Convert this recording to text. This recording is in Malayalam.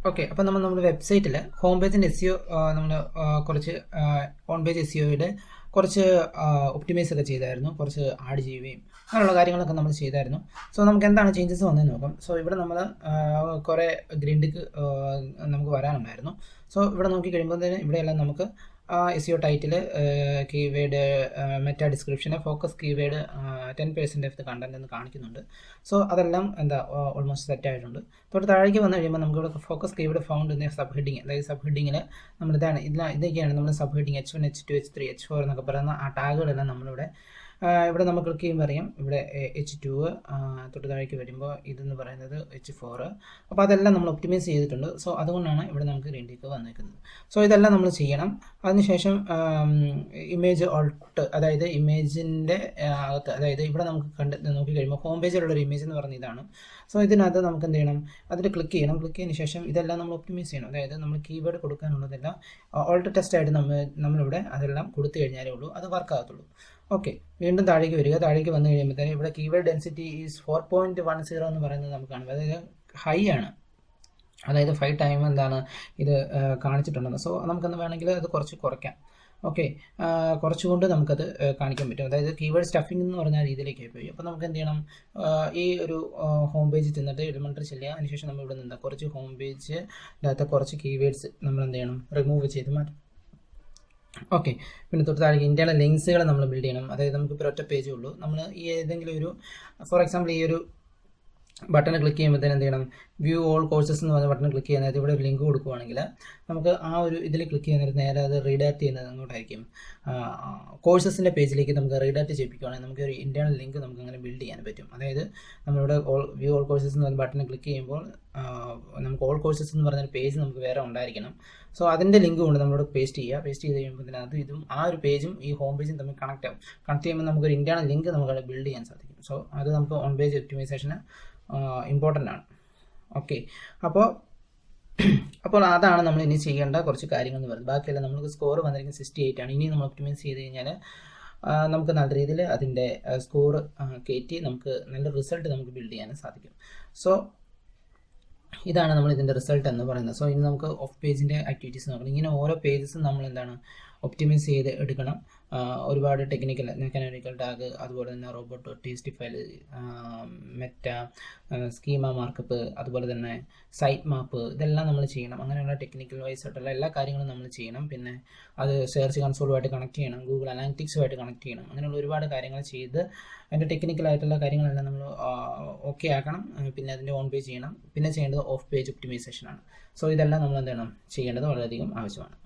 ഓക്കെ, അപ്പോൾ നമ്മുടെ വെബ്സൈറ്റിൽ ഹോം പേജിൻ്റെ SEO നമ്മൾ കുറച്ച് ഓൺ പേജ് SEOയുടെ കുറച്ച് ഒപ്റ്റിമൈസ് ഒക്കെ ചെയ്തായിരുന്നു, കുറച്ച് ആഡ് ചെയ്യുകയും അങ്ങനെയുള്ള കാര്യങ്ങളൊക്കെ നമ്മൾ ചെയ്തായിരുന്നു. സോ നമുക്ക് എന്താണ് ചേഞ്ചസ് വന്നതെന്ന് നോക്കാം. സോ ഇവിടെ നമ്മൾ കുറേ ഗ്രീൻ ടിക്ക് നമുക്ക് വരാനുണ്ടായിരുന്നു. സോ ഇവിടെ നോക്കി കഴിയുമ്പോൾ തന്നെ ഇവിടെയെല്ലാം നമുക്ക് SEO ടൈറ്റിൽ, കീവേഡ്, മെറ്റാ ഡിസ്ക്രിപ്ഷന്, focus keyword 10% of the content എന്ന് കാണിക്കുന്നുണ്ട്. സോ അതെല്ലാം ഓൾമോസ്റ്റ് സെറ്റ് ആയിട്ടുണ്ട്. തൊട്ട് താഴേക്ക് വന്നു കഴിയുമ്പോൾ നമുക്കിവിടെ ഫോക്കസ് കീവേഡ് ഫൗണ്ട് എന്ന സബ് ഹെഡിങ്, അതായത് സബ് ഹെഡിങ്ങിൽ നമ്മളിതാണ് ഇതൊക്കെയാണ് നമ്മൾ sub heading H1, H2, H3, H4 എന്നൊക്കെ പറയുന്ന ആ ടാഗുകളെല്ലാം നമ്മളിവിടെ ഇവിടെ നമ്മൾ ക്ലിക്ക് ചെയ്യുമ്പോൾ അറിയാം. ഇവിടെ H2 തൊട്ട് താഴേക്ക് വരുമ്പോൾ ഇതെന്ന് പറയുന്നത് H4. അപ്പോൾ അതെല്ലാം നമ്മൾ ഒപ്റ്റിമൈസ് ചെയ്തിട്ടുണ്ട്. സോ അതുകൊണ്ടാണ് ഇവിടെ നമുക്ക് ഗ്രീൻ ടിക്ക് വന്നിരിക്കുന്നത്. സോ ഇതെല്ലാം നമ്മൾ ചെയ്യണം. അതിനുശേഷം ഇമേജ് ഓൾട്ട്, അതായത് ഇമേജിൻ്റെ അകത്ത്, അതായത് ഇവിടെ നമുക്ക് നോക്കി കഴിയുമ്പോൾ ഹോം പേജിലുള്ളൊരു ഇമേജ് എന്ന് പറഞ്ഞ ഇതാണ്. സോ ഇതിനകത്ത് നമുക്ക് എന്ത് ചെയ്യണം, അതിൽ ക്ലിക്ക് ചെയ്യണം. ക്ലിക്ക് ചെയ്തതിന് ശേഷം ഇതെല്ലാം നമ്മൾ ഒപ്റ്റിമൈസ് ചെയ്യണം. അതായത് നമ്മൾ കീവേഡ് കൊടുക്കാനുള്ളതെല്ലാം ഓൾട്ട് ടെസ്റ്റ് ആയിട്ട് നമ്മളിവിടെ അതെല്ലാം കൊടുത്തു കഴിഞ്ഞാലേ ഉള്ളൂ അത് വർക്ക് ആകത്തുള്ളൂ. ഓക്കെ, വീണ്ടും താഴേക്ക് വരിക. താഴേക്ക് വന്നു കഴിയുമ്പോഴത്തേനും ഇവിടെ കീവേഡ് ഡെൻസിറ്റി ഈസ് 4.10 എന്ന് പറയുന്നത് നമുക്ക് കാണും. അതായത് ഹൈ ആണ്, അതായത് 5 ടൈം എന്താണ് ഇത് കാണിച്ചിട്ടുണ്ടെന്ന്. സോ നമുക്കെന്ന് വേണമെങ്കിൽ അത് കുറച്ച് കുറയ്ക്കാം. ഓക്കെ, കുറച്ചുകൊണ്ട് നമുക്കത് കാണിക്കാൻ പറ്റും. അതായത് കീവേഡ് സ്റ്റഫിംഗ് എന്ന് പറഞ്ഞ രീതിയിലേക്ക് പോയി. അപ്പോൾ നമുക്ക് എന്ത് ചെയ്യണം, ഈ ഒരു ഹോം പേജിൽ ചെന്നിട്ട് എലിമെൻ്ററി ചെല്ലുക. അതിനുശേഷം നമ്മൾ ഇവിടെ നിന്ന് കുറച്ച് ഹോം പേജ് അകത്ത് കുറച്ച് കീവേഡ്സ് നമ്മൾ എന്ത് ചെയ്യണം, റിമൂവ് ചെയ്ത് മാറ്റും. ഓക്കെ, പിന്നെ തൊട്ട് താഴേക്ക് ഇന്റേണൽ ലിങ്ക്സുകൾ നമ്മൾ ബിൽഡ് ചെയ്യണം. അതായത് നമുക്കിപ്പോൾ ഒറ്റ പേജേ ഉള്ളൂ. നമ്മൾ ഈ ഏതെങ്കിലും ഒരു, ഫോർ എക്സാമ്പിൾ, ഈ ഒരു ബട്ടൺ ക്ലിക്ക് ചെയ്യുമ്പോഴത്തേന് എന്ത് ചെയ്യണം, വ്യൂ ഓൾ കോഴ്സസ് എന്ന് പറഞ്ഞ ബട്ടൺ ക്ലിക്ക് ചെയ്യുന്നത് ഇവിടെ ഒരു ലിങ്ക് കൊടുക്കുകയാണെങ്കിൽ നമുക്ക് ആ ഒരു ഇതിൽ ക്ലിക്ക് ചെയ്യുന്നത് നേരെ അത് റീഡയറക്റ്റ് ചെയ്യുന്നത് അങ്ങോട്ടായിരിക്കും. കോഴ്സസിൻ്റെ പേജിലേക്ക് നമുക്ക് റീഡയറക്റ്റ് ചെയ്യിപ്പിക്കുകയാണെങ്കിൽ നമുക്ക് ഒരു ഇന്റേണൽ ലിങ്ക് നമുക്ക് അങ്ങനെ ബിൽഡ് ചെയ്യാൻ പറ്റും. അതായത് നമ്മളിവിടെ വ്യൂ ഓൾ കോഴ്സസ് എന്ന് പറഞ്ഞ ബട്ടൺ ക്ലിക്ക് ചെയ്യുമ്പോൾ നമുക്ക് ഓൾ കോഴ്സസ് എന്ന് പറഞ്ഞൊരു പേജ് നമുക്ക് വേറെ ഉണ്ടായിരിക്കണം. സോ അതിൻ്റെ ലിങ്ക് കൊണ്ട് നമ്മളോട് പേസ്റ്റ് ചെയ്യുക. പേസ്റ്റ് ചെയ്ത് കഴിയുമ്പോൾ അത് ഇതും ആ ഒരു പേജും ഈ ഹോം പേജും തമ്മിൽ കണക്ട് ആവും. കണക്ട് ചെയ്യുമ്പോൾ നമുക്കൊരു ഇന്റേണൽ ലിങ്ക് നമുക്ക് ബിൽഡ് ചെയ്യാൻ സാധിക്കും. സോ അത് നമുക്ക് ഓൺ പേജ് ഒപ്റ്റിമൈസേഷന് ഇമ്പോർട്ടൻ്റ് ആണ്. ഓക്കെ, അപ്പോൾ അതാണ് നമ്മൾ ഇനി ചെയ്യേണ്ട കുറച്ച് കാര്യങ്ങൾ എന്ന് പറയുന്നത്. ബാക്കിയെല്ലാം നമുക്ക് സ്കോർ വന്നിരിക്കുന്നത് 68 ആണ്. ഇനി നമ്മൾ ഒപ്റ്റിമൈസ് ചെയ്ത് കഴിഞ്ഞാൽ നമുക്ക് നല്ല രീതിയിൽ അതിൻ്റെ സ്കോർ കയറ്റി നമുക്ക് നല്ല റിസൾട്ട് നമുക്ക് ബിൽഡ് ചെയ്യാൻ സാധിക്കും. സോ ഇതാണ് നമ്മൾ ഇതിൻ്റെ റിസൾട്ട് എന്ന് പറയുന്നത്. സോ ഇനി നമുക്ക് ഓഫ് പേജിൻ്റെ ആക്ടിവിറ്റീസ് നോക്കണം. ഇങ്ങനെ ഓരോ പേജസും നമ്മൾ എന്താണ് ഒപ്റ്റിമൈസ് ചെയ്ത് എടുക്കണം. ഒരുപാട് ടെക്നിക്കൽ, മെക്കാനിക്കൽ ടാഗ്, അതുപോലെ തന്നെ robot, TXT file, Meta, schema markup, അതുപോലെ തന്നെ സൈറ്റ് മാപ്പ്, ഇതെല്ലാം നമ്മൾ ചെയ്യണം. അങ്ങനെയുള്ള ടെക്നിക്കൽ വൈസ് ആയിട്ടുള്ള എല്ലാ കാര്യങ്ങളും നമ്മൾ ചെയ്യണം. പിന്നെ അത് സെർച്ച് കൺസോളുമായിട്ട് കണക്ട് ചെയ്യണം, ഗൂഗിൾ അനാലിറ്റിക്സുമായിട്ട് കണക്ട് ചെയ്യണം. അങ്ങനെയുള്ള ഒരുപാട് കാര്യങ്ങൾ ചെയ്ത് അതിൻ്റെ ടെക്നിക്കലായിട്ടുള്ള കാര്യങ്ങളെല്ലാം നമ്മൾ ഓക്കെ ആക്കണം. പിന്നെ അതിൻ്റെ ഓൺ പേജ് ചെയ്യണം. പിന്നെ ചെയ്യേണ്ടത് ഓഫ് പേജ് ഒപ്റ്റിമൈസേഷൻ ആണ്. സോ ഇതെല്ലാം നമ്മൾ എന്താണ് ചെയ്യേണ്ടത് വളരെയധികം ആവശ്യമാണ്.